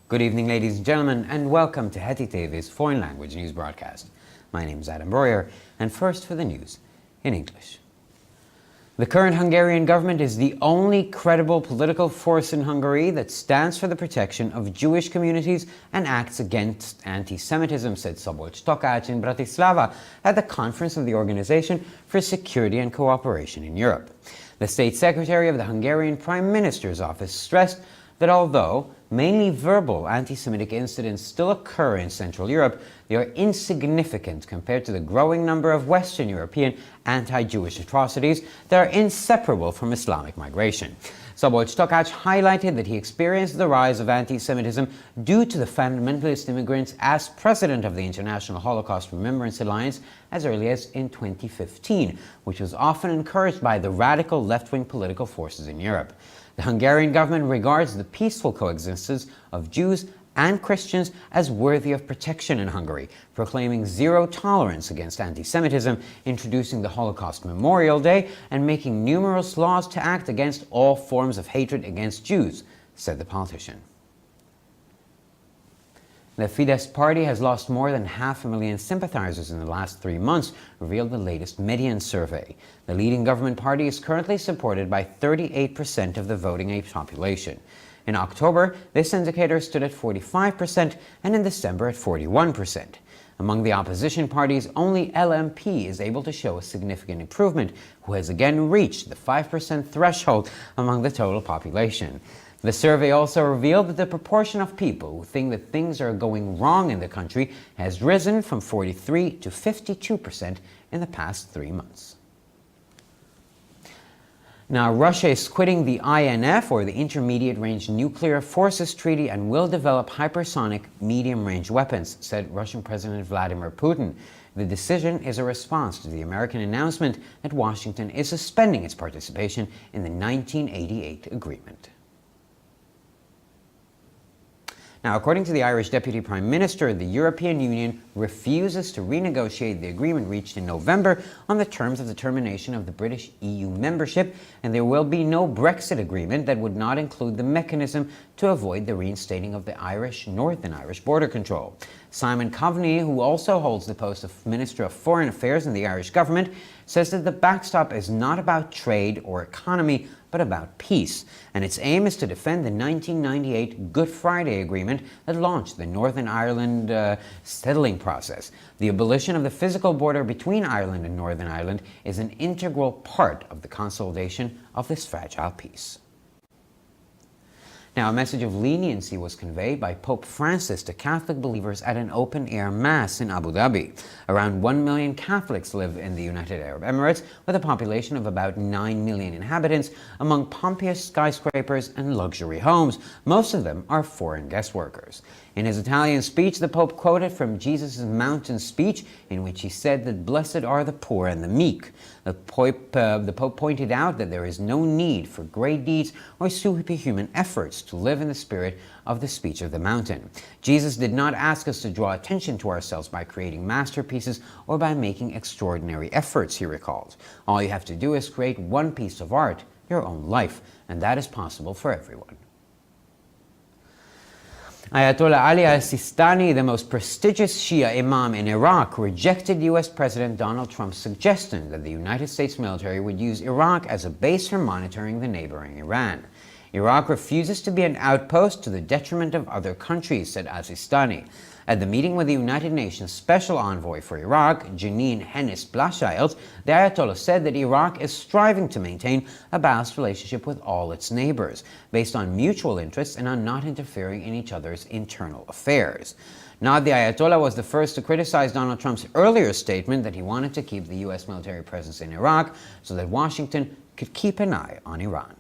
Good evening, ladies and gentlemen, and welcome to Heti TV's foreign language news broadcast. My name is Adam Breuer, and first for the news in English. The current Hungarian government is the only credible political force in Hungary that stands for the protection of Jewish communities and acts against anti-Semitism, said Szabolcs Takács in Bratislava at the conference of the Organization for Security and Cooperation in Europe. The State Secretary of the Hungarian Prime Minister's office stressed that although mainly verbal anti-Semitic incidents still occur in Central Europe, they are insignificant compared to the growing number of Western European anti-Jewish atrocities that are inseparable from Islamic migration. Szabolcs Takács highlighted that he experienced the rise of anti-Semitism due to the fundamentalist immigrants as president of the International Holocaust Remembrance Alliance as early as in 2015, which was often encouraged by the radical left-wing political forces in Europe. The Hungarian government regards the peaceful coexistence of Jews and Christians as worthy of protection in Hungary, proclaiming zero tolerance against anti-Semitism, introducing the Holocaust Memorial Day, and making numerous laws to act against all forms of hatred against Jews, said the politician. The Fidesz party has lost more than 500,000 sympathizers in the last 3 months, revealed the latest Median survey. The leading government party is currently supported by 38% of the voting age population. In October, this indicator stood at 45% and in December at 41%. Among the opposition parties, only LMP is able to show a significant improvement, who has again reached the 5% threshold among the total population. The survey also revealed that the proportion of people who think that things are going wrong in the country has risen from 43% to 52% in the past 3 months. Now, Russia is quitting the INF, or the Intermediate Range Nuclear Forces Treaty, and will develop hypersonic medium-range weapons, said Russian President Vladimir Putin. The decision is a response to the American announcement that Washington is suspending its participation in the 1988 agreement. Now, according to the Irish Deputy Prime Minister, the European Union refuses to renegotiate the agreement reached in November on the terms of the termination of the British EU membership, and there will be no Brexit agreement that would not include the mechanism to avoid the reinstating of the Northern Irish border control. Simon Coveney, who also holds the post of Minister of Foreign Affairs in the Irish government, says that the backstop is not about trade or economy, but about peace, and its aim is to defend the 1998 Good Friday Agreement that launched the Northern Ireland settling process. The abolition of the physical border between Ireland and Northern Ireland is an integral part of the consolidation of this fragile peace. Now, a message of leniency was conveyed by Pope Francis to Catholic believers at an open-air mass in Abu Dhabi. Around 1 million Catholics live in the United Arab Emirates, with a population of about 9 million inhabitants, among pompous skyscrapers and luxury homes. Most of them are foreign guest workers. In his Italian speech, the Pope quoted from Jesus' mountain speech, in which he said that blessed are the poor and the meek. The Pope pointed out that there is no need for great deeds or superhuman efforts to live in the spirit of the speech of the mountain. Jesus did not ask us to draw attention to ourselves by creating masterpieces or by making extraordinary efforts, he recalled. All you have to do is create one piece of art, your own life, and that is possible for everyone. Ayatollah Ali al-Sistani, the most prestigious Shia imam in Iraq, rejected U.S. President Donald Trump's suggestion that the United States military would use Iraq as a base for monitoring the neighboring Iran. Iraq refuses to be an outpost to the detriment of other countries, said al-Sistani. At the meeting with the United Nations Special Envoy for Iraq, Janine Hennis-Plasschaert, the Ayatollah said that Iraq is striving to maintain a balanced relationship with all its neighbors, based on mutual interests and on not interfering in each other's internal affairs. Now, the Ayatollah was the first to criticize Donald Trump's earlier statement that he wanted to keep the U.S. military presence in Iraq so that Washington could keep an eye on Iran.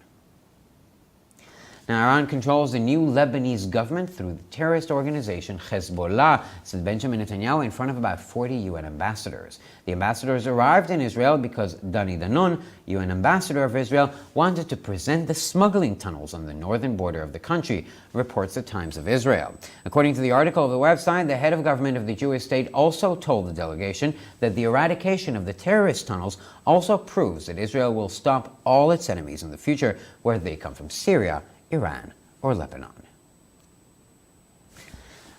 Now, Iran controls the new Lebanese government through the terrorist organization Hezbollah, said Benjamin Netanyahu in front of about 40 UN ambassadors. The ambassadors arrived in Israel because Dani Danon, UN ambassador of Israel, wanted to present the smuggling tunnels on the northern border of the country, reports the Times of Israel. According to the article of the website, the head of government of the Jewish state also told the delegation that the eradication of the terrorist tunnels also proves that Israel will stop all its enemies in the future, whether they come from Syria, Iran, or Lebanon.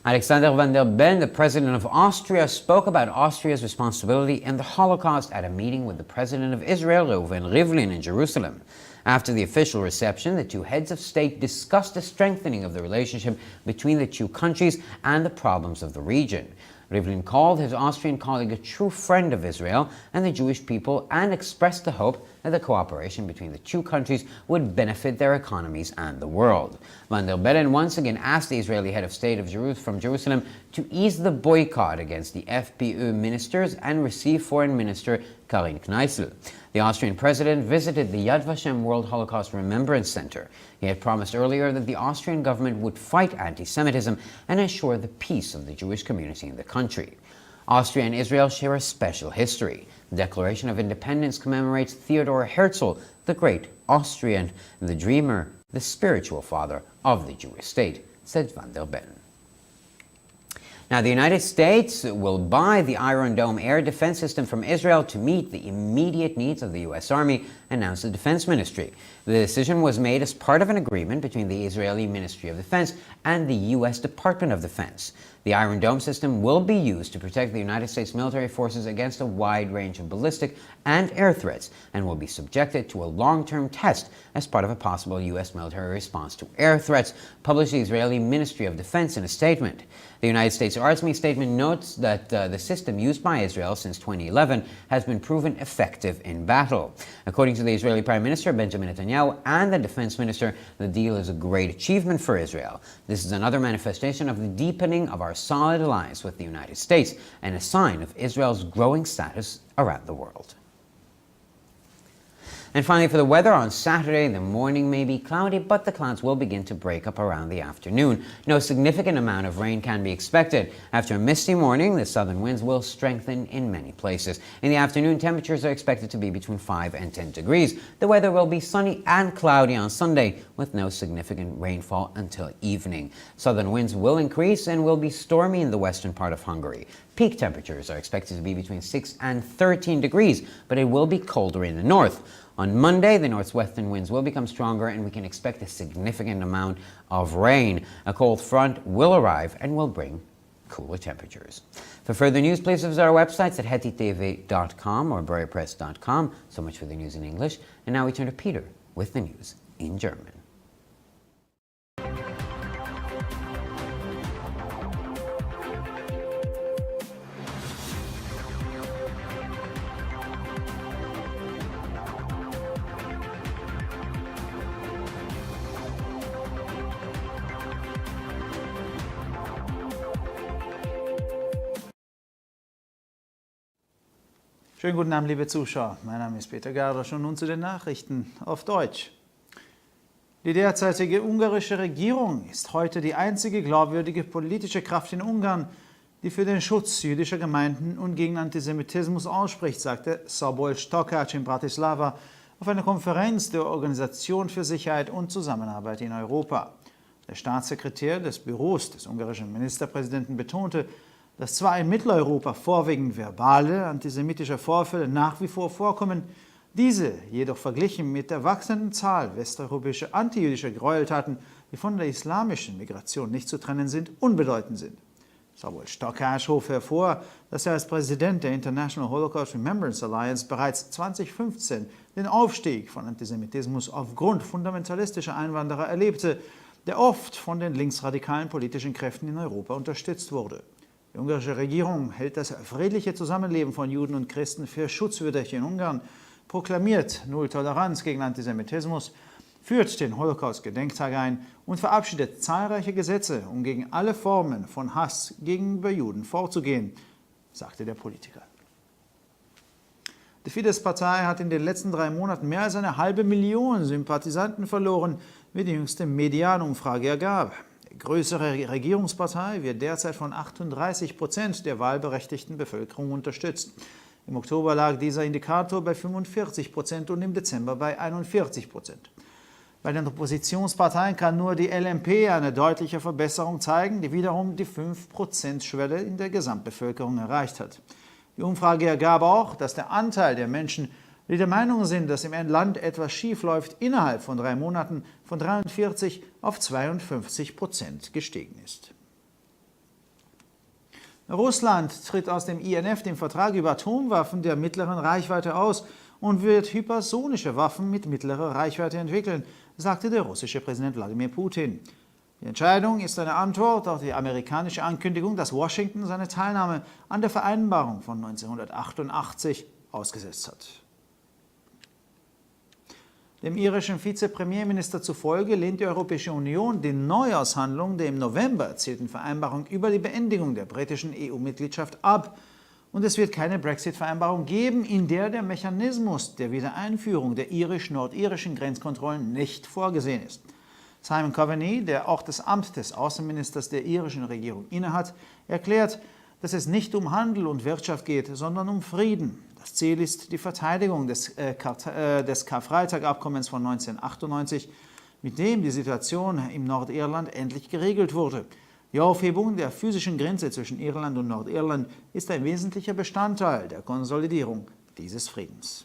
Alexander van der Bellen, the president of Austria, spoke about Austria's responsibility in the Holocaust at a meeting with the president of Israel, Reuven Rivlin, in Jerusalem. After the official reception, the two heads of state discussed a strengthening of the relationship between the two countries and the problems of the region. Rivlin called his Austrian colleague a true friend of Israel and the Jewish people and expressed the hope that the cooperation between the two countries would benefit their economies and the world. Van der Bellen once again asked the Israeli head of state from Jerusalem to ease the boycott against the FPÖ ministers and receive Foreign Minister Karin Kneißl. The Austrian president visited the Yad Vashem World Holocaust Remembrance Center. He had promised earlier that the Austrian government would fight anti-Semitism and ensure the peace of the Jewish community in the country. Austria and Israel share a special history. The Declaration of Independence commemorates Theodor Herzl, the great Austrian, the dreamer, the spiritual father of the Jewish state, said Van der Bellen. Now, the United States will buy the Iron Dome air defense system from Israel to meet the immediate needs of the U.S. Army, announced the Defense Ministry. The decision was made as part of an agreement between the Israeli Ministry of Defense and the U.S. Department of Defense. The Iron Dome system will be used to protect the United States military forces against a wide range of ballistic and air threats and will be subjected to a long-term test as part of a possible U.S. military response to air threats, published the Israeli Ministry of Defense in a statement. The United States Army statement notes that the system used by Israel since 2011 has been proven effective in battle. According to the Israeli Prime Minister Benjamin Netanyahu and the Defense Minister, the deal is a great achievement for Israel. This is another manifestation of the deepening of our solid alliance with the United States and a sign of Israel's growing status around the world. And finally, for the weather, on Saturday, the morning may be cloudy, but the clouds will begin to break up around the afternoon. No significant amount of rain can be expected. After a misty morning, the southern winds will strengthen in many places. In the afternoon, temperatures are expected to be between 5 and 10 degrees. The weather will be sunny and cloudy on Sunday, with no significant rainfall until evening. Southern winds will increase and will be stormy in the western part of Hungary. Peak temperatures are expected to be between 6 and 13 degrees, but it will be colder in the north. On Monday, the northwestern winds will become stronger and we can expect a significant amount of rain. A cold front will arrive and will bring cooler temperatures. For further news, please visit our websites at hetitv.com or breuerpress.com. So much for the news in English. And now we turn to Peter with the news in German. Schönen guten Abend, liebe Zuschauer. Mein Name ist Peter Gardosch und nun zu den Nachrichten auf Deutsch. Die derzeitige ungarische Regierung ist heute die einzige glaubwürdige politische Kraft in Ungarn, die für den Schutz jüdischer Gemeinden und gegen Antisemitismus ausspricht, sagte Szabolcs Takács in Bratislava auf einer Konferenz der Organisation für Sicherheit und Zusammenarbeit in Europa. Der Staatssekretär des Büros des ungarischen Ministerpräsidenten betonte, dass zwar in Mitteleuropa vorwiegend verbale antisemitische Vorfälle nach wie vor vorkommen, diese jedoch verglichen mit der wachsenden Zahl westeuropäischer antijüdischer Gräueltaten, die von der islamischen Migration nicht zu trennen sind, unbedeutend sind. Szabolcs Takács hob hervor, dass er als Präsident der International Holocaust Remembrance Alliance bereits 2015 den Aufstieg von Antisemitismus aufgrund fundamentalistischer Einwanderer erlebte, der oft von den linksradikalen politischen Kräften in Europa unterstützt wurde. Die ungarische Regierung hält das friedliche Zusammenleben von Juden und Christen für schutzwürdig in Ungarn, proklamiert Null Toleranz gegen Antisemitismus, führt den Holocaust-Gedenktag ein und verabschiedet zahlreiche Gesetze, um gegen alle Formen von Hass gegenüber Juden vorzugehen, sagte der Politiker. Die Fidesz-Partei hat in den letzten 3 Monaten mehr als 500.000 Sympathisanten verloren, wie die jüngste Medianumfrage ergab. Die größere Regierungspartei wird derzeit von 38% der wahlberechtigten Bevölkerung unterstützt. Im Oktober lag dieser Indikator bei 45% und im Dezember bei 41%. Bei den Oppositionsparteien kann nur die LMP eine deutliche Verbesserung zeigen, die wiederum die 5%-Schwelle in der Gesamtbevölkerung erreicht hat. Die Umfrage ergab auch, dass der Anteil der Menschen, die der Meinung sind, dass im Land etwas schief läuft, innerhalb von 3 Monaten von 43% auf 52% gestiegen ist. Russland tritt aus dem INF, dem Vertrag über Atomwaffen der mittleren Reichweite, aus und wird hypersonische Waffen mit mittlerer Reichweite entwickeln, sagte der russische Präsident Wladimir Putin. Die Entscheidung ist eine Antwort auf die amerikanische Ankündigung, dass Washington seine Teilnahme an der Vereinbarung von 1988 ausgesetzt hat. Dem irischen Vizepremierminister zufolge lehnt die Europäische Union die Neuaushandlung der im November erzielten Vereinbarung über die Beendigung der britischen EU-Mitgliedschaft ab. Und es wird keine Brexit-Vereinbarung geben, in der der Mechanismus der Wiedereinführung der irisch-nordirischen Grenzkontrollen nicht vorgesehen ist. Simon Coveney, der auch das Amt des Außenministers der irischen Regierung innehat, erklärt, dass es nicht um Handel und Wirtschaft geht, sondern um Frieden. Das Ziel ist die Verteidigung des Karfreitag-Abkommens von 1998, mit dem die Situation im Nordirland endlich geregelt wurde. Die Aufhebung der physischen Grenze zwischen Irland und Nordirland ist ein wesentlicher Bestandteil der Konsolidierung dieses Friedens.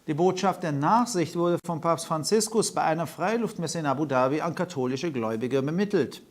Die Botschaft der Nachsicht wurde von Papst Franziskus bei einer Freiluftmesse in Abu Dhabi an katholische Gläubige übermittelt.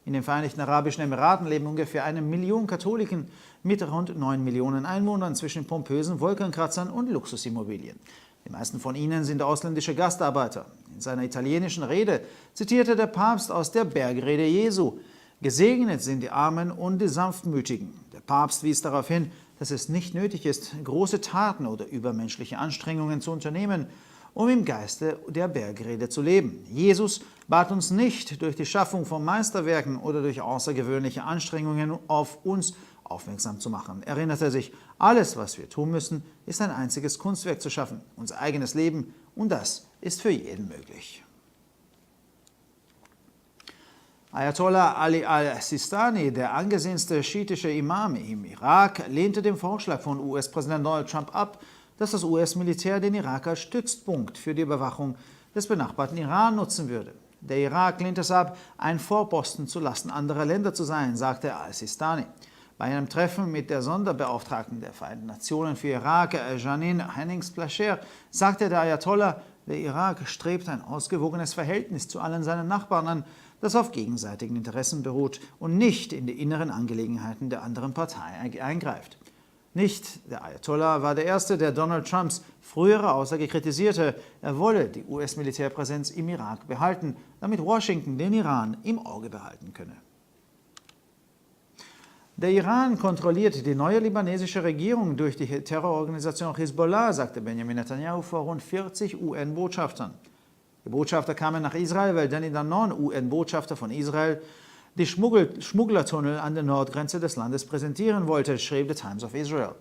In den Vereinigten Arabischen Emiraten leben ungefähr 1 Million Katholiken mit rund 9 Millionen Einwohnern zwischen pompösen Wolkenkratzern und Luxusimmobilien. Die meisten von ihnen sind ausländische Gastarbeiter. In seiner italienischen Rede zitierte der Papst aus der Bergrede Jesu: Gesegnet sind die Armen und die Sanftmütigen. Der Papst wies darauf hin, dass es nicht nötig ist, große Taten oder übermenschliche Anstrengungen zu unternehmen, um im Geiste der Bergrede zu leben. Jesus bat uns nicht, durch die Schaffung von Meisterwerken oder durch außergewöhnliche Anstrengungen auf uns aufmerksam zu machen. Erinnert er sich, alles, was wir tun müssen, ist ein einziges Kunstwerk zu schaffen, unser eigenes Leben, und das ist für jeden möglich. Ayatollah Ali al-Sistani, der angesehenste schiitische Imam im Irak, lehnte den Vorschlag von US-Präsident Donald Trump ab, dass das US-Militär den Irak als Stützpunkt für die Überwachung des benachbarten Iran nutzen würde. Der Irak lehnt es ab, ein Vorposten zulasten anderer Länder zu sein, sagte al-Sistani. Bei einem Treffen mit der Sonderbeauftragten der Vereinten Nationen für Irak, Janine Henings-Plasschaert, sagte der Ayatollah, der Irak strebt ein ausgewogenes Verhältnis zu allen seinen Nachbarn an, das auf gegenseitigen Interessen beruht und nicht in die inneren Angelegenheiten der anderen Partei eingreift. Nicht der Ayatollah war der Erste, der Donald Trumps frühere Aussage kritisierte, er wolle die US-Militärpräsenz im Irak behalten, damit Washington den Iran im Auge behalten könne. Der Iran kontrolliert die neue libanesische Regierung durch die Terrororganisation Hisbollah, sagte Benjamin Netanyahu vor rund 40 UN-Botschaftern. Die Botschafter kamen nach Israel, weil Danny Danon, UN-Botschafter von Israel, die Schmugglertunnel an der Nordgrenze des Landes präsentieren wollte, schrieb The Times of Israel.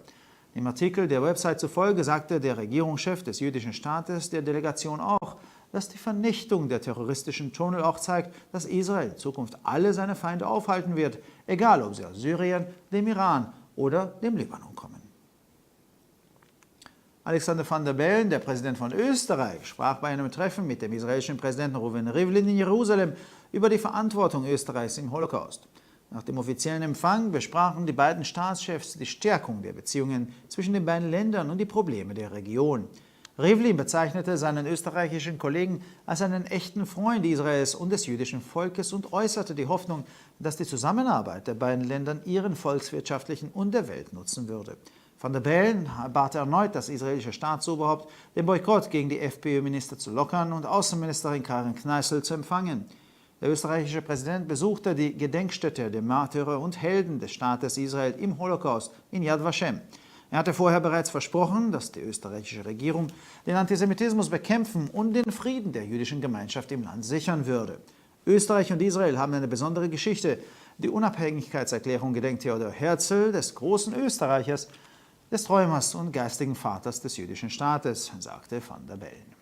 Im Artikel der Website zufolge sagte der Regierungschef des jüdischen Staates der Delegation auch, dass die Vernichtung der terroristischen Tunnel auch zeigt, dass Israel in Zukunft alle seine Feinde aufhalten wird, egal ob sie aus Syrien, dem Iran oder dem Libanon kommen. Alexander van der Bellen, der Präsident von Österreich, sprach bei einem Treffen mit dem israelischen Präsidenten Reuven Rivlin in Jerusalem über die Verantwortung Österreichs im Holocaust. Nach dem offiziellen Empfang besprachen die beiden Staatschefs die Stärkung der Beziehungen zwischen den beiden Ländern und die Probleme der Region. Rivlin bezeichnete seinen österreichischen Kollegen als einen echten Freund Israels und des jüdischen Volkes und äußerte die Hoffnung, dass die Zusammenarbeit der beiden Länder ihren volkswirtschaftlichen und der Welt nutzen würde. Van der Bellen bat erneut das israelische Staatsoberhaupt, den Boykott gegen die FPÖ-Minister zu lockern und Außenministerin Karin Kneißl zu empfangen. Der österreichische Präsident besuchte die Gedenkstätte der Märtyrer und Helden des Staates Israel im Holocaust in Yad Vashem. Er hatte vorher bereits versprochen, dass die österreichische Regierung den Antisemitismus bekämpfen und den Frieden der jüdischen Gemeinschaft im Land sichern würde. Österreich und Israel haben eine besondere Geschichte. Die Unabhängigkeitserklärung gedenkt Theodor Herzl, des großen Österreichers, des Träumers und geistigen Vaters des jüdischen Staates, sagte Van der Bellen.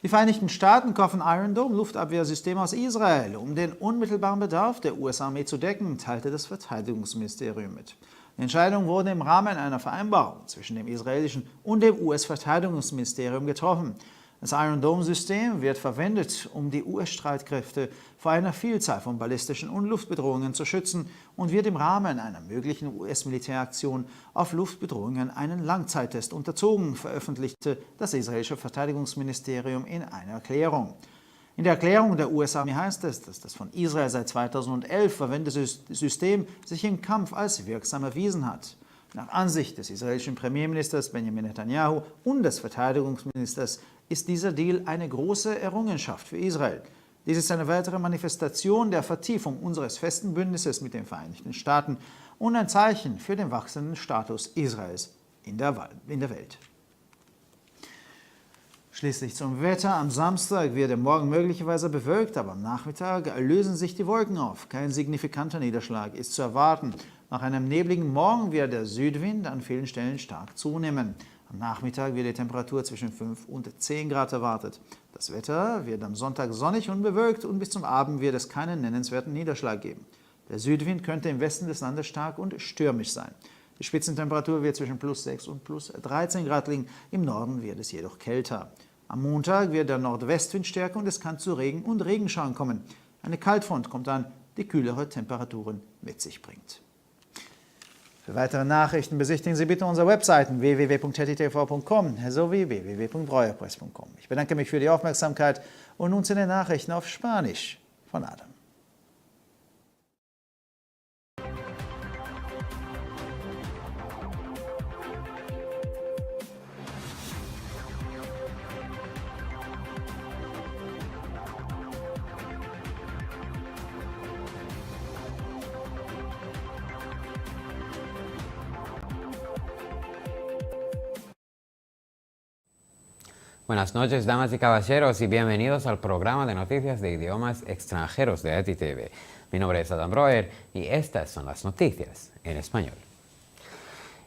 Die Vereinigten Staaten kaufen Iron Dome Luftabwehrsysteme aus Israel, um den unmittelbaren Bedarf der US-Armee zu decken, teilte das Verteidigungsministerium mit. Die Entscheidung wurde im Rahmen einer Vereinbarung zwischen dem israelischen und dem US-Verteidigungsministerium getroffen. Das Iron Dome-System wird verwendet, um die US-Streitkräfte vor einer Vielzahl von ballistischen und Luftbedrohungen zu schützen und wird im Rahmen einer möglichen US-Militäraktion auf Luftbedrohungen einen Langzeittest unterzogen, veröffentlichte das israelische Verteidigungsministerium in einer Erklärung. In der Erklärung der USA heißt es, dass das von Israel seit 2011 verwendete System sich im Kampf als wirksam erwiesen hat. Nach Ansicht des israelischen Premierministers Benjamin Netanyahu und des Verteidigungsministers ist dieser Deal eine große Errungenschaft für Israel. Dies ist eine weitere Manifestation der Vertiefung unseres festen Bündnisses mit den Vereinigten Staaten und ein Zeichen für den wachsenden Status Israels in der Welt. Schließlich zum Wetter. Am Samstag wird der Morgen möglicherweise bewölkt, aber am Nachmittag lösen sich die Wolken auf. Kein signifikanter Niederschlag ist zu erwarten. Nach einem nebligen Morgen wird der Südwind an vielen Stellen stark zunehmen. Am Nachmittag wird die Temperatur zwischen 5 und 10 Grad erwartet. Das Wetter wird am Sonntag sonnig und bewölkt und bis zum Abend wird es keinen nennenswerten Niederschlag geben. Der Südwind könnte im Westen des Landes stark und stürmisch sein. Die Spitzentemperatur wird zwischen plus 6 und plus 13 Grad liegen, im Norden wird es jedoch kälter. Am Montag wird der Nordwestwind stärker und es kann zu Regen und Regenschauern kommen. Eine Kaltfront kommt an, die kühlere Temperaturen mit sich bringt. Für weitere Nachrichten besichtigen Sie bitte unsere Webseiten www.hettitv.com sowie www.breuerpress.com. Ich bedanke mich für die Aufmerksamkeit und nun zu den Nachrichten auf Spanisch von Adam. Buenas noches, damas y caballeros, y bienvenidos al programa de noticias de idiomas extranjeros de ETI TV. Mi nombre es Adam Breuer y estas son las noticias en español.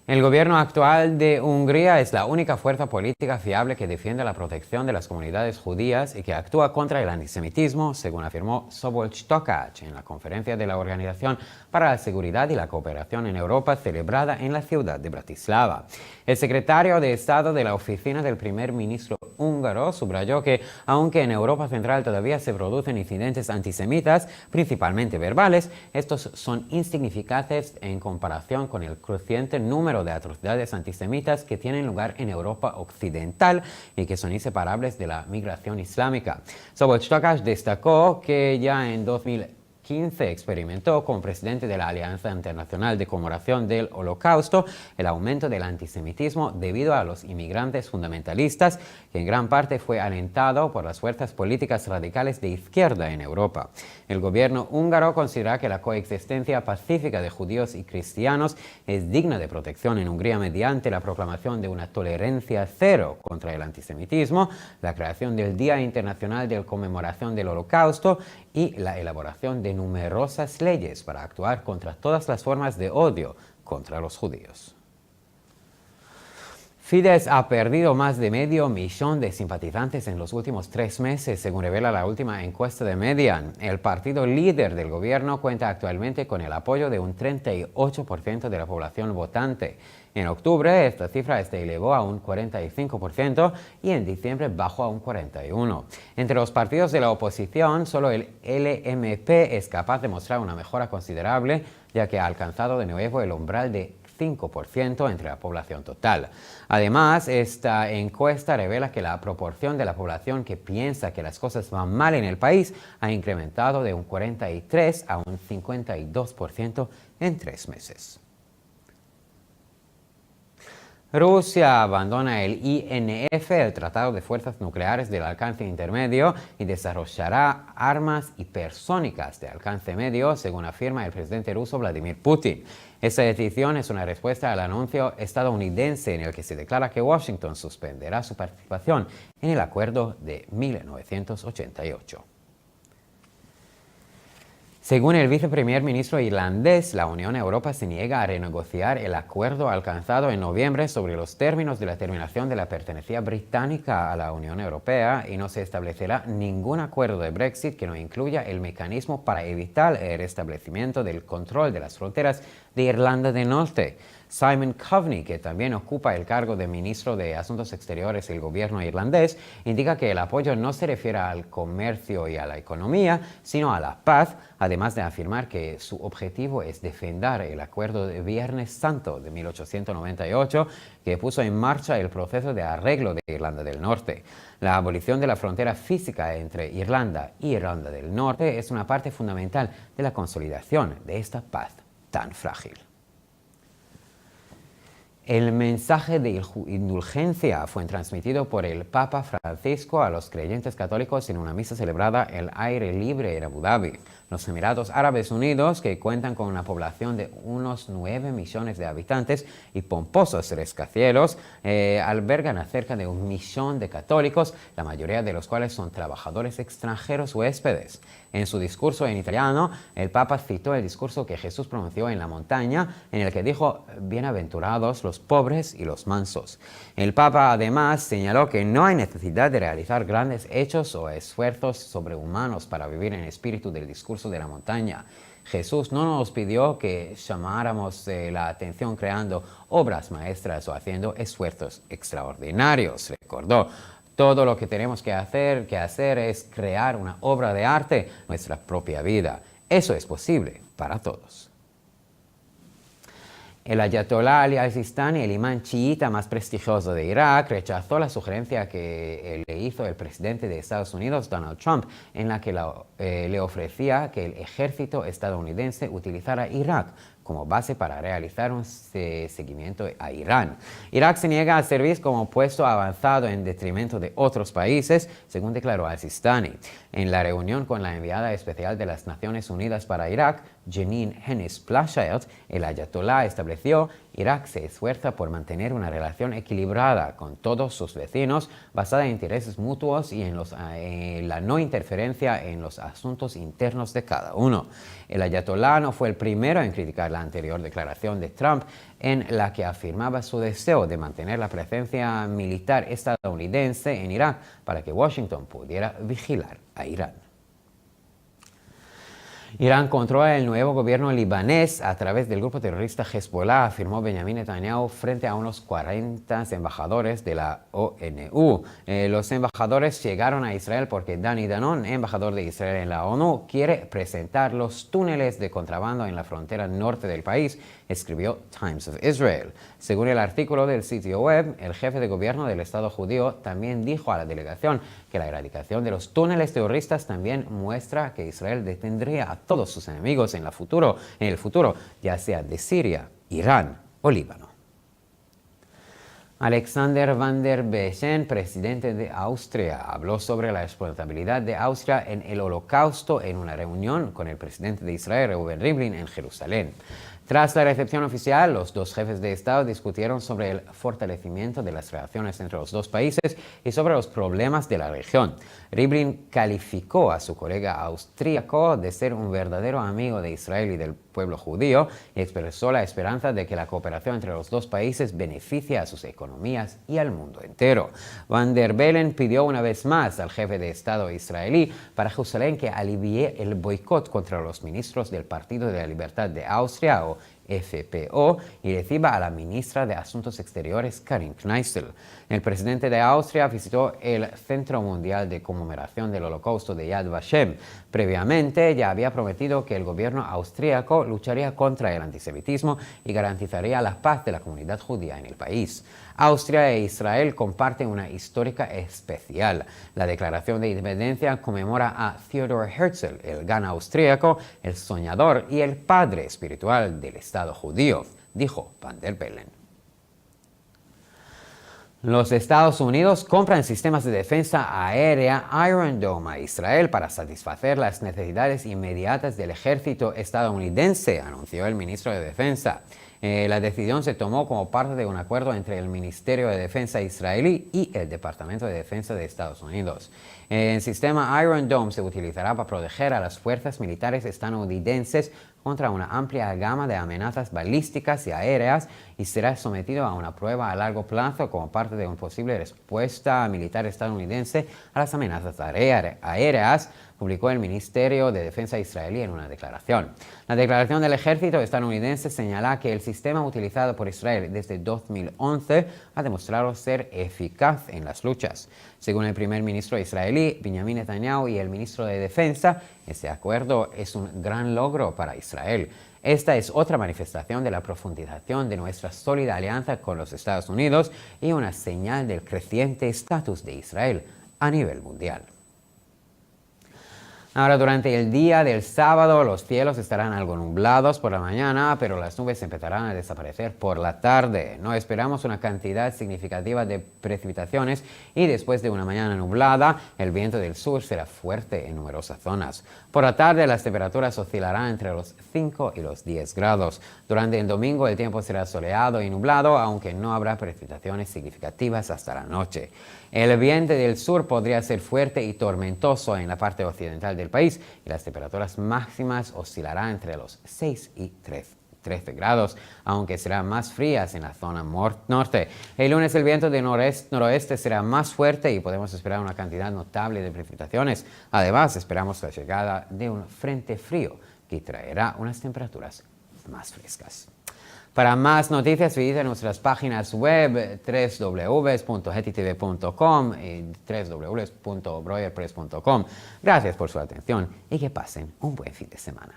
El gobierno actual de Hungría es la única fuerza política fiable que defiende la protección de las comunidades judías y que actúa contra el antisemitismo, según afirmó Szabolcs Takács en la conferencia de la Organización para la Seguridad y la Cooperación en Europa celebrada en la ciudad de Bratislava. El secretario de Estado de la Oficina del Primer Ministro húngaro subrayó que, aunque en Europa Central todavía se producen incidentes antisemitas, principalmente verbales, estos son insignificantes en comparación con el creciente número de atrocidades antisemitas que tienen lugar en Europa Occidental y que son inseparables de la migración islámica. Szabolcs Takács destacó que ya en 2015 experimentó como presidente de la Alianza Internacional de Conmemoración del Holocausto el aumento del antisemitismo debido a los inmigrantes fundamentalistas, que en gran parte fue alentado por las fuerzas políticas radicales de izquierda en Europa. El gobierno húngaro considera que la coexistencia pacífica de judíos y cristianos es digna de protección en Hungría mediante la proclamación de una tolerancia cero contra el antisemitismo, la creación del Día Internacional de Conmemoración del Holocausto y la elaboración de numerosas leyes para actuar contra todas las formas de odio contra los judíos. Fidesz ha perdido más de 500.000 de simpatizantes en los últimos 3 meses, según revela la última encuesta de Median. El partido líder del gobierno cuenta actualmente con el apoyo de un 38% de la población votante. En octubre esta cifra se elevó a un 45% y en diciembre bajó a un 41%. Entre los partidos de la oposición, solo el LMP es capaz de mostrar una mejora considerable, ya que ha alcanzado de nuevo el umbral de 5% entre la población total. Además, esta encuesta revela que la proporción de la población que piensa que las cosas van mal en el país ha incrementado de un 43% a un 52% en 3 meses. Rusia abandona el INF, el Tratado de Fuerzas Nucleares del Alcance Intermedio, y desarrollará armas hipersónicas de alcance medio, según afirma el presidente ruso Vladimir Putin. Esta decisión es una respuesta al anuncio estadounidense en el que se declara que Washington suspenderá su participación en el acuerdo de 1988. Según el viceprimer ministro irlandés, la Unión Europea se niega a renegociar el acuerdo alcanzado en noviembre sobre los términos de la terminación de la pertenencia británica a la Unión Europea y no se establecerá ningún acuerdo de Brexit que no incluya el mecanismo para evitar el restablecimiento del control de las fronteras de Irlanda del Norte. Simon Coveney, que también ocupa el cargo de ministro de Asuntos Exteriores del gobierno irlandés, indica que el apoyo no se refiere al comercio y a la economía, sino a la paz, además de afirmar que su objetivo es defender el acuerdo de Viernes Santo de 1898, que puso en marcha el proceso de arreglo de Irlanda del Norte. La abolición de la frontera física entre Irlanda y Irlanda del Norte es una parte fundamental de la consolidación de esta paz tan frágil. El mensaje de indulgencia fue transmitido por el Papa Francisco a los creyentes católicos en una misa celebrada al aire libre en Abu Dhabi. Los Emiratos Árabes Unidos, que cuentan con una población de unos 9 millones de habitantes y pomposos rascacielos, albergan a cerca de 1 millón de católicos, la mayoría de los cuales son trabajadores extranjeros huéspedes. En su discurso en italiano, el Papa citó el discurso que Jesús pronunció en la montaña, en el que dijo: «Bienaventurados los pobres y los mansos». El Papa además señaló que no hay necesidad de realizar grandes hechos o esfuerzos sobrehumanos para vivir en espíritu del discurso de la montaña. Jesús no nos pidió que llamáramos la atención creando obras maestras o haciendo esfuerzos extraordinarios, recordó. Todo lo que tenemos que hacer es crear una obra de arte, nuestra propia vida. Eso es posible para todos. El ayatolá Ali al-Sistani, el imán chiita más prestigioso de Irak, rechazó la sugerencia que le hizo el presidente de Estados Unidos, Donald Trump, en la que le ofrecía que el ejército estadounidense utilizara Irak como base para realizar un seguimiento a Irán. Irak se niega a servir como puesto avanzado en detrimento de otros países, según declaró al-Sistani. En la reunión con la enviada especial de las Naciones Unidas para Irak, Jeanine Hennis-Plasschaert, el ayatolá estableció: Irak se esfuerza por mantener una relación equilibrada con todos sus vecinos, basada en intereses mutuos y en la no interferencia en los asuntos internos de cada uno. El ayatolá no fue el primero en criticar la anterior declaración de Trump, en la que afirmaba su deseo de mantener la presencia militar estadounidense en Irak para que Washington pudiera vigilar a Irán. Irán controla el nuevo gobierno libanés a través del grupo terrorista Hezbollah, afirmó Benjamin Netanyahu frente a unos 40 embajadores de la ONU. Los embajadores llegaron a Israel porque Dani Danon, embajador de Israel en la ONU, quiere presentar los túneles de contrabando en la frontera norte del país, escribió Times of Israel. Según el artículo del sitio web, el jefe de gobierno del Estado judío también dijo a la delegación que la erradicación de los túneles terroristas también muestra que Israel detendría a todos sus enemigos en el futuro, ya sea de Siria, Irán o Líbano. Alexander Van der Bellen, presidente de Austria, habló sobre la responsabilidad de Austria en el Holocausto en una reunión con el presidente de Israel, Reuven Rivlin, en Jerusalén. Tras la recepción oficial, los dos jefes de Estado discutieron sobre el fortalecimiento de las relaciones entre los dos países y sobre los problemas de la región. Rivlin calificó a su colega austríaco de ser un verdadero amigo de Israel y del pueblo judío y expresó la esperanza de que la cooperación entre los dos países beneficie a sus economías y al mundo entero. Van der Bellen pidió una vez más al jefe de Estado israelí para Jerusalén que alivie el boicot contra los ministros del Partido de la Libertad de Austria, o FPO, y reciba a la ministra de Asuntos Exteriores, Karin Kneißl. El presidente de Austria visitó el Centro Mundial de Conmemoración del Holocausto de Yad Vashem. Previamente ya había prometido que el gobierno austríaco lucharía contra el antisemitismo y garantizaría la paz de la comunidad judía en el país. Austria e Israel comparten una histórica especial. La Declaración de Independencia conmemora a Theodor Herzl, el gran austríaco, el soñador y el padre espiritual del Estado judío, dijo Van der Bellen. Los Estados Unidos compran sistemas de defensa aérea Iron Dome a Israel para satisfacer las necesidades inmediatas del ejército estadounidense, anunció el ministro de Defensa. La decisión se tomó como parte de un acuerdo entre el Ministerio de Defensa israelí y el Departamento de Defensa de Estados Unidos. El sistema Iron Dome se utilizará para proteger a las fuerzas militares estadounidenses contra una amplia gama de amenazas balísticas y aéreas y será sometido a una prueba a largo plazo como parte de una posible respuesta militar estadounidense a las amenazas aéreas publicó el Ministerio de Defensa israelí en una declaración. La declaración del ejército estadounidense señala que el sistema utilizado por Israel desde 2011 ha demostrado ser eficaz en las luchas. Según el primer ministro israelí, Benjamin Netanyahu, y el ministro de Defensa, este acuerdo es un gran logro para Israel. Esta es otra manifestación de la profundización de nuestra sólida alianza con los Estados Unidos y una señal del creciente estatus de Israel a nivel mundial. Ahora, durante el día del sábado, los cielos estarán algo nublados por la mañana, pero las nubes empezarán a desaparecer por la tarde. No esperamos una cantidad significativa de precipitaciones y después de una mañana nublada, el viento del sur será fuerte en numerosas zonas. Por la tarde, las temperaturas oscilarán entre los 5 y los 10 grados. Durante el domingo, el tiempo será soleado y nublado, aunque no habrá precipitaciones significativas hasta la noche. El viento del sur podría ser fuerte y tormentoso en la parte occidental del país y las temperaturas máximas oscilarán entre los 6 y 13 grados, aunque serán más frías en la zona norte. El lunes el viento de noroeste será más fuerte y podemos esperar una cantidad notable de precipitaciones. Además, esperamos la llegada de un frente frío que traerá unas temperaturas más frescas. Para más noticias, visita nuestras páginas web www.hetitv.com y www.breuerpress.com. Gracias por su atención y que pasen un buen fin de semana.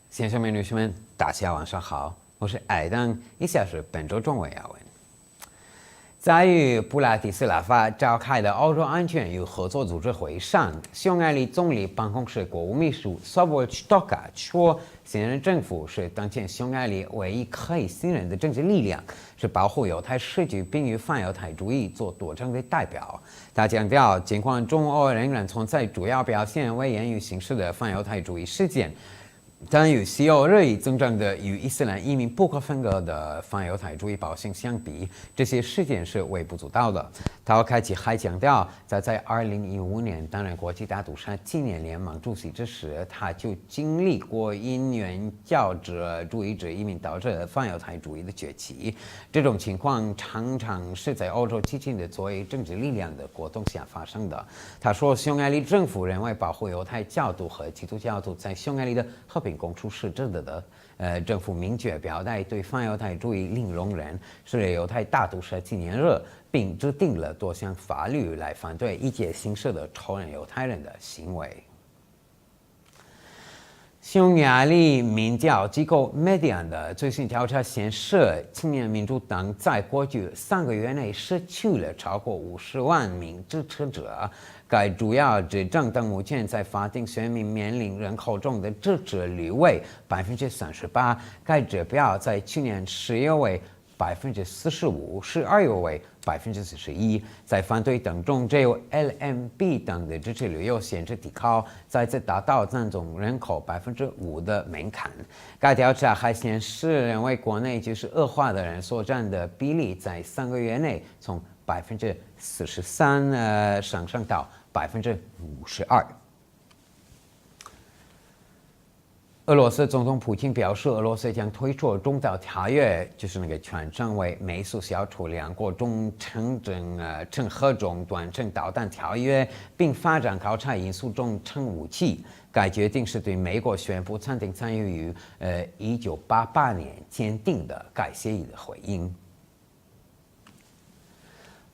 先生们、女士们，大家晚上好，我是艾登，以下是本周中文要闻。在与布拉提斯拉发召开的欧洲安全与合作组织会议上，匈牙利总理办公室国务秘书Szabolcs说，现任政府是当前匈牙利唯一可以信任的政治力量，是保护犹太世局并与反犹太主义做斗争的代表。他强调，尽管中欧仍然存在主要表现为言语形式的反犹太主义事件，但与西欧日益增长的与伊斯兰移民不可分割的反犹太主义暴行相比，这些事件是微不足道的。陶开启还强调，在2015年担任国际大屠杀纪念联盟主席之时，他就经历过因原教旨主义者移民导致反犹太主义的崛起。这种情况常常是在欧洲激进的左翼政治力量的活动下发生的。他说，匈牙利政府认为保护犹太教徒和基督教徒在匈牙利的和平共处是值得的。政府明确表达对反犹太主义零容忍，是犹太大屠杀纪念日，并制定了多项法律来反对一切形式的仇恨犹太人的行为。匈牙利民调机构 Median 的最新调查显示，青年民主党在过去3个月内失去了超过50万名支持者。该主要执政党目前在法定选民年龄人口中的支持率为38%，该指标在去年10月为45%，12月为41%。在反对党中，只有 LMP 党的支持率有显著提高，再次达到占总人口5%的门槛。该调查还显示，认为国内就是恶化的人所占的比例在3个月内从43%上升到52%。俄罗斯总统普京表示，俄罗斯将推出中导条约，就是全称为美苏消除两国中程合中短程导弹条约，并发展高超音速中程武器。该决定是对美国宣布暂停参与于1988年签订的该协议的回应。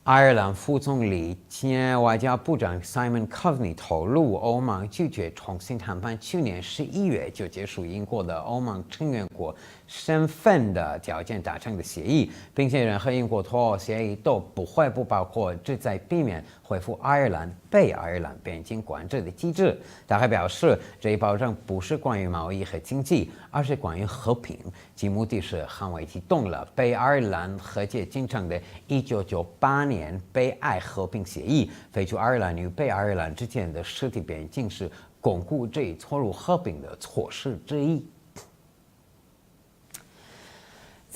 爱尔兰副总理兼外交部长 Simon Coveney 透露，欧盟拒绝重新谈判去年11月就结束英国的欧盟成员国身份的条件达成的协议，并且任何英国脱欧协议都不包括旨在避免恢复北爱尔兰边境管制的机制。他还表示，这一保障不是关于贸易和经济，而是关于和平，其目的是捍卫启动了北爱尔兰和解进程的1998年北爱和平协议，废除爱尔兰与北爱尔兰之间的实体边境是巩固这一促入和平的措施之一。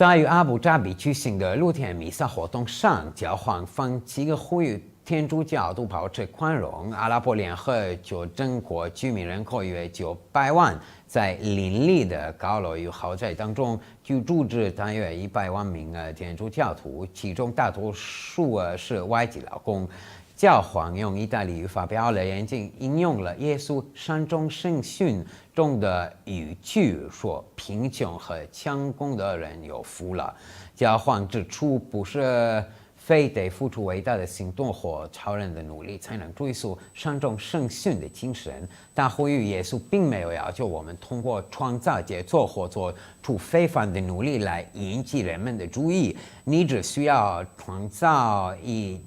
在于阿布扎比举行的露天弥撒活动上，教皇方济各呼吁天主教徒保持宽容。阿拉伯联合就整国居民人口约900万，在林立的高楼与豪宅当中居住着大约100万名天主教徒，其中大多数是外籍劳工。教皇用意大利语发表了言经，引用了耶稣山中圣训中的语句，说贫穷和强攻的人有福了。教皇指出，不是非得付出伟大的行动或超人的努力才能追溯山中圣训的精神。他呼吁耶稣并没有要求我们通过创造杰作或做出非凡的努力来引起人们的注意，你只需要创造一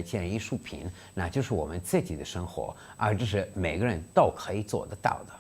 件艺术品，那就是我们自己的生活，而这是每个人都可以做得到的。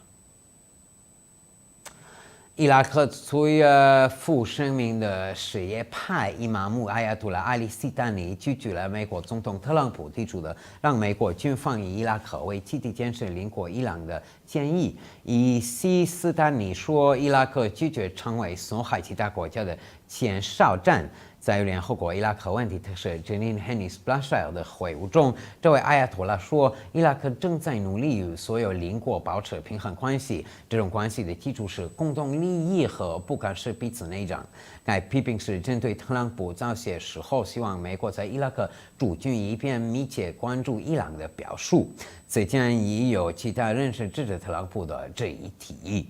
伊拉克最负盛名的什叶派伊玛目阿亚图拉阿里西丹尼拒绝了美国总统特朗普提出的让美国军方以伊拉克为基地建设邻国伊朗的建议。以西斯丹尼说，伊拉克拒绝成为损害其他国家的前哨站。在联合国伊拉克问题特使Jeanine Hennis-Plasschaert的会晤中，这位阿亚托拉说，伊拉克正在努力与所有邻国保持平衡关系，这种关系的基础是共同利益和不干涉彼此内政。该批评是针对特朗普早些时候希望美国在伊拉克驻军以便密切关注伊朗的表述。此前已有其他人士支持特朗普的这一提议。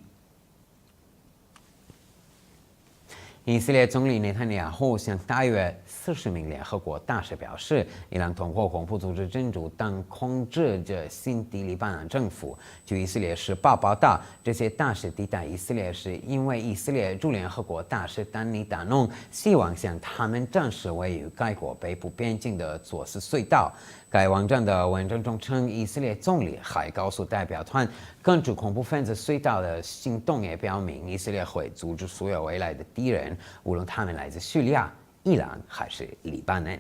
以色列总理内塔尼亚胡向大约40名联合国大使表示，伊朗通过恐怖组织真主党控制着新的黎巴嫩政府。据以色列时报报道，这些大使抵达以色列是因为以色列驻联合国大使丹尼达农希望向他们展示位于该国北部边境的佐斯隧道。该网站的文章中称，以色列总理还告诉代表团，根据恐怖分子隧道的行动也表明，以色列会阻止所有未来的敌人，无论他们来自叙利亚、伊朗还是黎巴嫩。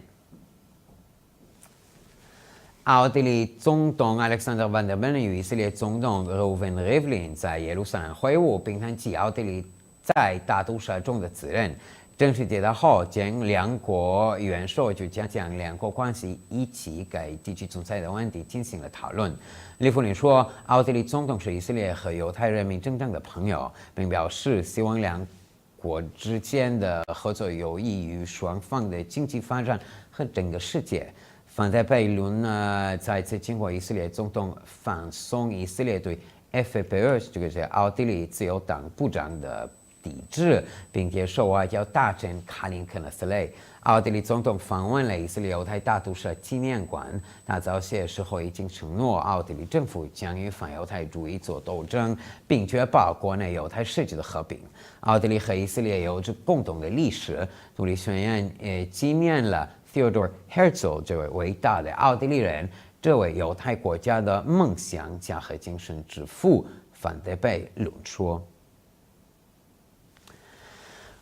奥地利总统 Alexander Van der Bellen 与以色列总统 Reuven Rivlin 在耶路撒冷会晤，并谈及奥地利在大屠杀中的责任。正式接到后，将两国元首就加强两国关系以及该地区存在的问题进行了讨论。利弗林说，奥地利总统是以色列和犹太人民真正的朋友，并表示希望两国之间的合作有益于双方的经济发展和整个世界。范德贝伦再次经过以色列总统放松以色列对 FPÖ 这个是奥地利自由党部长的抵制，并接受外交大臣卡林肯的司令。奥地利总统访问了以色列犹太大屠杀纪念馆，他早些时候已经承诺，奥地利政府将与反犹太主义做斗争，并确保国内犹太世界的和平。奥地利和以色列有着共同的历史，独立宣言也纪念了 Theodor Herzl 这位伟大的奥地利人，这位犹太国家的梦想家和精神之父。范德贝伦说。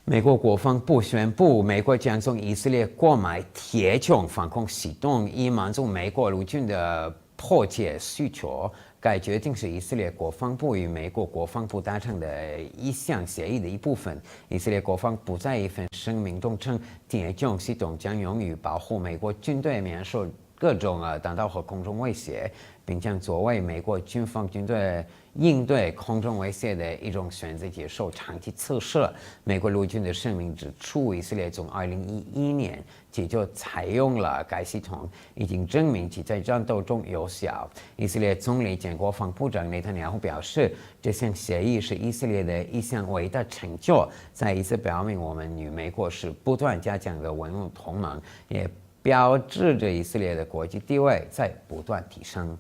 美国国防部宣布，美国将从以色列购买铁穹防空系统，以满足美国陆军的迫切需求。该决定是以色列国防部与美国国防部达成的一项协议的一部分。以色列国防部在一份声明中称，铁穹系统将用于保护美国军队免受各种弹道和空中威胁，并将作为美国军方军队应对空中威胁的一种选择接受长期测试。美国陆军的声明指出，以色列从2011年起就采用了该系统，已经证明其在战斗中有效。以色列总理兼国防部长内塔尼亚胡表示，这项协议是以色列的一项伟大成就，再一次表明我们与美国是不断加强的稳固同盟，也标志着以色列的国际地位在不断提升。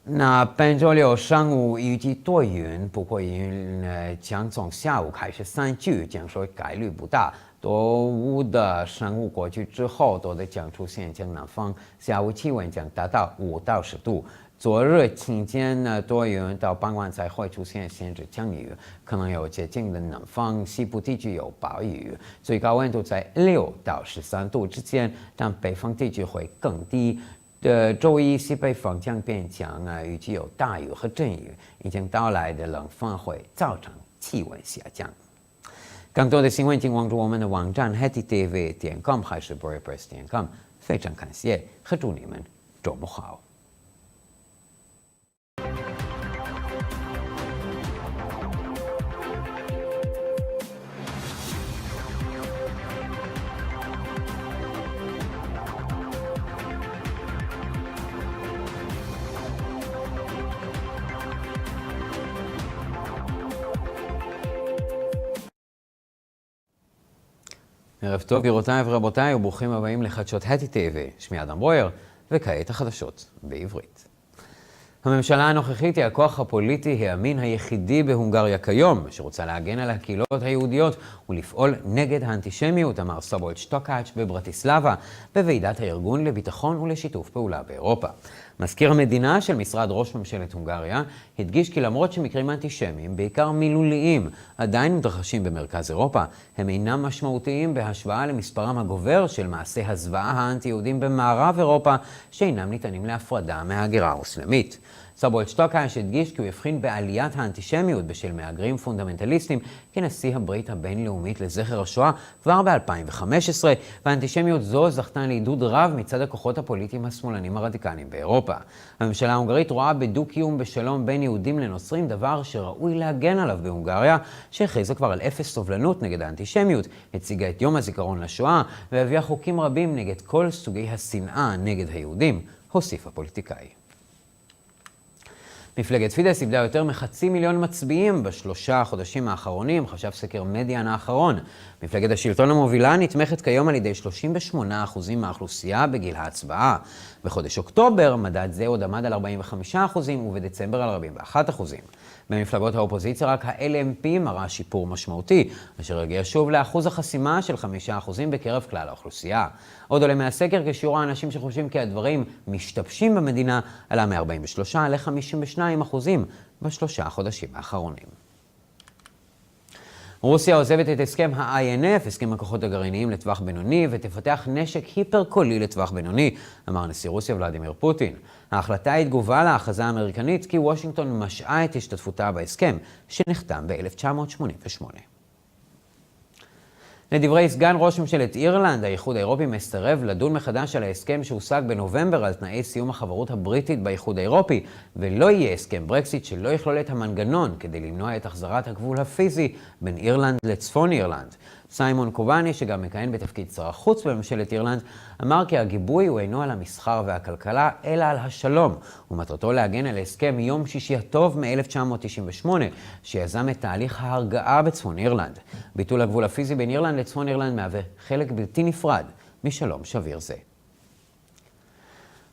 那本周六上午预计多云，不过云将从下午开始散去，降水概率不大。多雾的上午过去之后，多的将出现江南风，下午气温将达到5到10度。昨日期间多云，到傍晚才会出现限制降雨，可能有接近的南方，西部地区有暴雨，最高温度在6到13度之间，但北方地区会更低。周一西北风将变强，预计有大雨和阵雨，已经到来的冷风会造成气温下降。更多的新闻请关注我们的网站 hetitv.com 还是 borepress.com。非常感谢和祝你们周末好。ערב טוב גבירותיי ורבותיי וברוכים הבאים לחדשות הטי TV, שמי אדם ברויר, וכעת החדשות בעברית. הממשלה הנוכחית היא הכוח הפוליטי הימין היחידי בהונגריה כיום, שרוצה להגן על הקהילות היהודיות ולפעול נגד האנטישמיות, אמר סבולט שטוקאץ' בברטיסלבה, בוועידת הארגון לביטחון ולשיתוף פעולה באירופה. מזכיר המדינה של משרד ראש ממשלת הונגריה הדגיש כי למרות שמקרים אנטישמיים, בעיקר מילוליים, עדיין מתרחשים במרכז אירופה, הם אינם משמעותיים בהשוואה למספרם הגובר של מעשי הזוועה האנטי-יהודים במערב אירופה, שאינם ניתנים להפרדה מההגירה המוסלמית. סבולט שטוקאץ' הדגיש כי הוא הבחין בעליית האנטישמיות בשל מהגרים פונדמנטליסטים כנשיא הברית הבינלאומית לזכר השואה כבר ב-2015, והאנטישמיות זו זכתה לעידוד רב מצד הכוחות הפוליטיים השמאלנים הרדיקליים באירופה. הממשלה ההונגרית רואה בדו-קיום בשלום בין יהודים לנוצרים דבר שראוי להגן עליו בהונגריה, שהכריזה כבר על אפס סובלנות נגד האנטישמיות, הציגה את יום הזיכרון לשואה והביאה חוקים רבים נגד כל סוגי השנאה נגד היהודים, הוסיף הפוליטיקאי. מפלגת פידס איבדה יותר מ500,000 מצביעים בשלושה החודשים האחרונים, חשב סקר מדיאן האחרון. מפלגת השלטון המובילה נתמכת כיום על ידי 38% מהאוכלוסייה בגיל ההצבעה. בחודש אוקטובר מדד זה עוד עמד על 45% ובדצמבר על 41%. במפלגות האופוזיציה רק ה-LMP מראה שיפור משמעותי, אשר הגיע שוב לאחוז החסימה של 5% בקרב כלל האוכלוסייה. עוד עולה מהסקר כשיעור האנשים שחושבים כי הדברים משתבשים במדינה עלה מ-43% ל-52% בשלושה החודשים האחרונים. רוסיה עוזבת את הסכם ה-INF, הסכם הכוחות הגרעיניים לטווח בינוני, ותפתח נשק היפר-קולי לטווח בינוני, אמר נשיא רוסיה ולדימיר פוטין. ההחלטה היא תגובה להכרזה האמריקנית כי וושינגטון משעה את השתתפותה בהסכם, שנחתם ב-1988. לדברי סגן ראש ממשלת אירלנד, האיחוד האירופי מסרב לדון מחדש על ההסכם שהושג בנובמבר על תנאי סיום החברות הבריטית באיחוד האירופי, ולא יהיה הסכם ברקסיט שלא יכלול את המנגנון כדי למנוע את החזרת הגבול הפיזי בין אירלנד לצפון אירלנד. סיימון קובאני, שגם מכהן בתפקיד שר החוץ בממשלת אירלנד, אמר כי הגיבוי הוא אינו על המסחר והכלכלה, אלא על השלום, ומטרתו להגן על הסכם יום שישי הטוב מ-1998, שיזם את תהליך ההרגעה בצפון אירלנד. ביטול הגבול הפיזי בין אירלנד לצפון אירלנד מהווה חלק בלתי נפרד משלום שביר זה.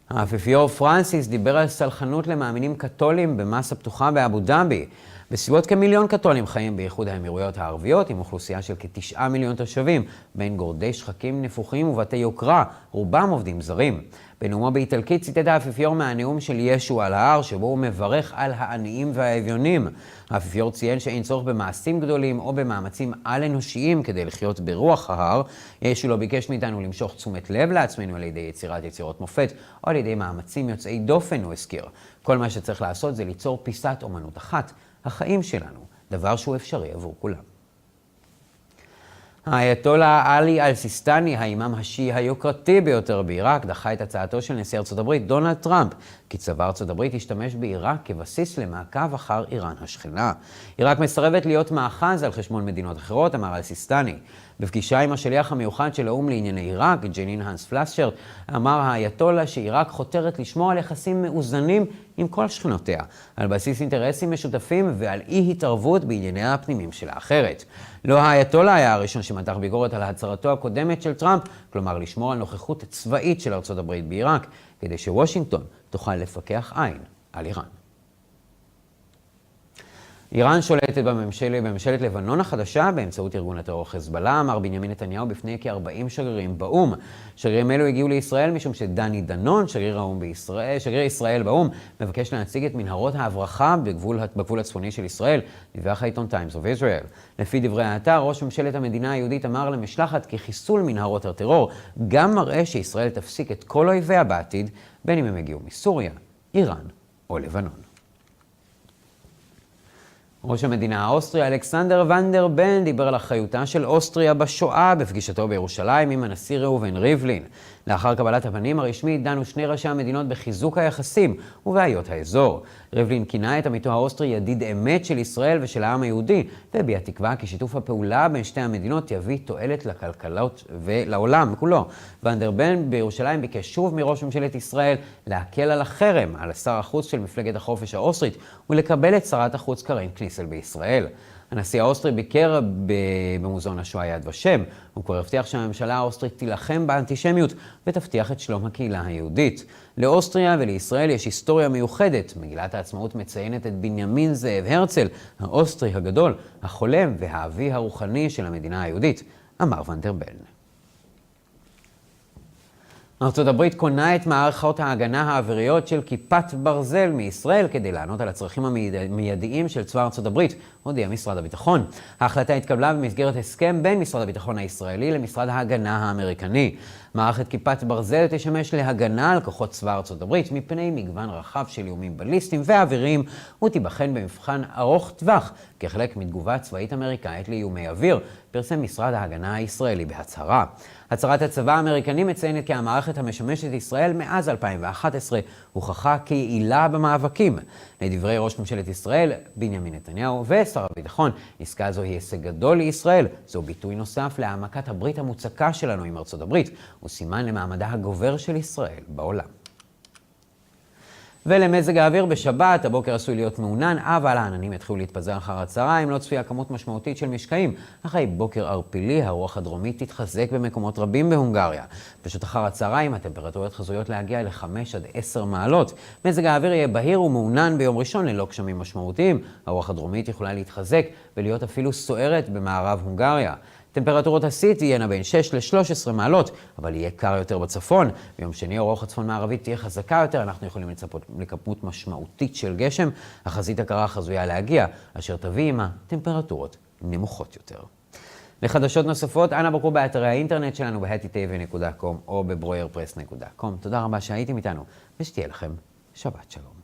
האפיפיור פרנסיס דיבר על סלחנות למאמינים קתולים במסה פתוחה באבו דאבי. בסביבות כמיליון קתולים חיים באיחוד האמירויות הערביות, עם אוכלוסייה של כ9 מיליון תושבים, בין גורדי שחקים נפוחים ובתי יוקרה, רובם עובדים זרים. בנאומו באיטלקית ציטט האפיפיור מהנאום של ישו על ההר, שבו הוא מברך על העניים והאביונים. האפיפיור ציין שאין צורך במעשים גדולים או במאמצים על-אנושיים כדי לחיות ברוח ההר. ישו לא ביקש מאיתנו למשוך תשומת לב לעצמנו על ידי יצירת יצירות מופת, או על ידי מאמצים יוצאי דופן, הוא הזכיר. כל מה שצריך לעשות זה ליצור פיסת אומנות אחת, החיים שלנו, דבר שהוא אפשרי עבור כולם. האייתולה עלי אל-סיסטני, האימאם השיעי היוקרתי ביותר בעיראק, דחה את הצעתו של נשיא ארצות הברית דונלד טראמפ, כי צבא ארצות הברית ישתמש בעיראק כבסיס למעקב אחר איראן השכנה. עיראק מסרבת להיות מאחז על חשבון מדינות אחרות, אמר אל-סיסטני. בפגישה עם השליח המיוחד של האו"ם לענייני עיראק, ג'נין הנס פלסצ'רט, אמר האייתולה שעיראק חותרת לשמור על יחסים מאוזנים עם כל שכנותיה, על בסיס אינטרסים משותפים ועל אי-התערבות בענייניה הפנימיים של האחרת. לא האייתולה היה הראשון שמתח ביקורת על הצהרתו הקודמת של טראמפ, כלומר לשמור על נוכחות צבאית של ארצות הברית בעיראק, כדי שוושינגטון תוכל לפקח עין על איראן. איראן שולטת בממשלת לבנון החדשה באמצעות ארגון הטרור חיזבאללה, אמר בנימין נתניהו בפני כ-40 שגרירים באו"ם. שגרירים אלו הגיעו לישראל משום שדני דנון, שגריר ישראל באו"ם, מבקש להציג את מנהרות ההברחה בגבול הצפוני של ישראל, דיווח העיתון Times of Israel. לפי דברי האתר, ראש ממשלת המדינה היהודית אמר למשלחת כי חיסול מנהרות הטרור גם מראה שישראל תפסיק את כל אויביה בעתיד, בין אם הם הגיעו מסוריה, איראן או לבנון. ראש המדינה האוסטרי אלכסנדר ונדר בן דיבר על אחריותה של אוסטריה בשואה בפגישתו בירושלים עם הנשיא ראובן ריבלין. לאחר קבלת הפנים הרשמית דנו שני ראשי המדינות בחיזוק היחסים ובעיות האזור. ריבלין כינה את עמיתו האוסטרי ידיד אמת של ישראל ושל העם היהודי, והביע תקווה כי שיתוף הפעולה בין שתי המדינות יביא תועלת לכלכלות ולעולם כולו. ונדר בן בירושלים ביקש שוב מראש ממשלת ישראל להקל על החרם על שר החוץ של מפלגת החופש האוסטרית ולקבל את שרת החוץ קרין קניסל בישראל. הנשיא האוסטרי ביקר במוזיאון השואה יד ושם. הוא כבר הבטיח שהממשלה האוסטרית תילחם באנטישמיות ותבטיח את שלום הקהילה היהודית. לאוסטריה ולישראל יש היסטוריה מיוחדת. מגילת העצמאות מציינת את בנימין זאב הרצל, האוסטרי הגדול, החולם והאבי הרוחני של המדינה היהודית, אמר ונדר בן. ארצות הברית קונה את מערכות ההגנה האוויריות של כיפת ברזל מישראל כדי לענות על הצרכים המיידיים של צבא ארצות הברית, הודיע משרד הביטחון. ההחלטה התקבלה במסגרת הסכם בין משרד הביטחון הישראלי למשרד ההגנה האמריקני. מערכת כיפת ברזל תשמש להגנה על כוחות צבא ארצות הברית מפני מגוון רחב של איומים בליסטיים ואוויריים, ותיבחן במבחן ארוך טווח כחלק מתגובה צבאית אמריקאית לאיומי אוויר, פרסם משרד ההגנה הישראלי בהצהרה. הצהרת הצבא האמריקני מציינת כי המערכת המשמשת ישראל מאז 2011 הוכחה כיעילה במאבקים. לדברי ראש ממשלת ישראל, בנימין נתניהו ושר הביטחון, עסקה זו היא הישג גדול לישראל. זו ביטוי נוסף להעמקת הברית המוצקה שלנו עם ארצות הברית, וסימן למעמדה הגובר של ישראל בעולם. ולמזג האוויר בשבת, הבוקר עשוי להיות מעונן, אבל העננים יתחילו להתפזר אחר הצהריים, לא צפויה כמות משמעותית של משקעים. אחרי בוקר ערפילי, הרוח הדרומית תתחזק במקומות רבים בהונגריה. פשוט אחר הצהריים, הטמפרטורות חזויות להגיע ל5 עד 10 מעלות. מזג האוויר יהיה בהיר ומעונן ביום ראשון ללא גשמים משמעותיים. הרוח הדרומית יכולה להתחזק ולהיות אפילו סוערת במערב הונגריה. טמפרטורות השיא תהיינה בין 6 ל-13 מעלות, אבל יהיה קר יותר בצפון. ביום שני הרוח הצפון מערבית תהיה חזקה יותר, אנחנו יכולים לצפות לכמות משמעותית של גשם. החזית הקרה חזויה להגיע, אשר תביא עימה טמפרטורות נמוכות יותר. לחדשות נוספות, אנא בקרו באתרי האינטרנט שלנו ב-hetytv.com או בברוירפרס.com. תודה רבה שהייתם איתנו, ושתהיה לכם שבת שלום.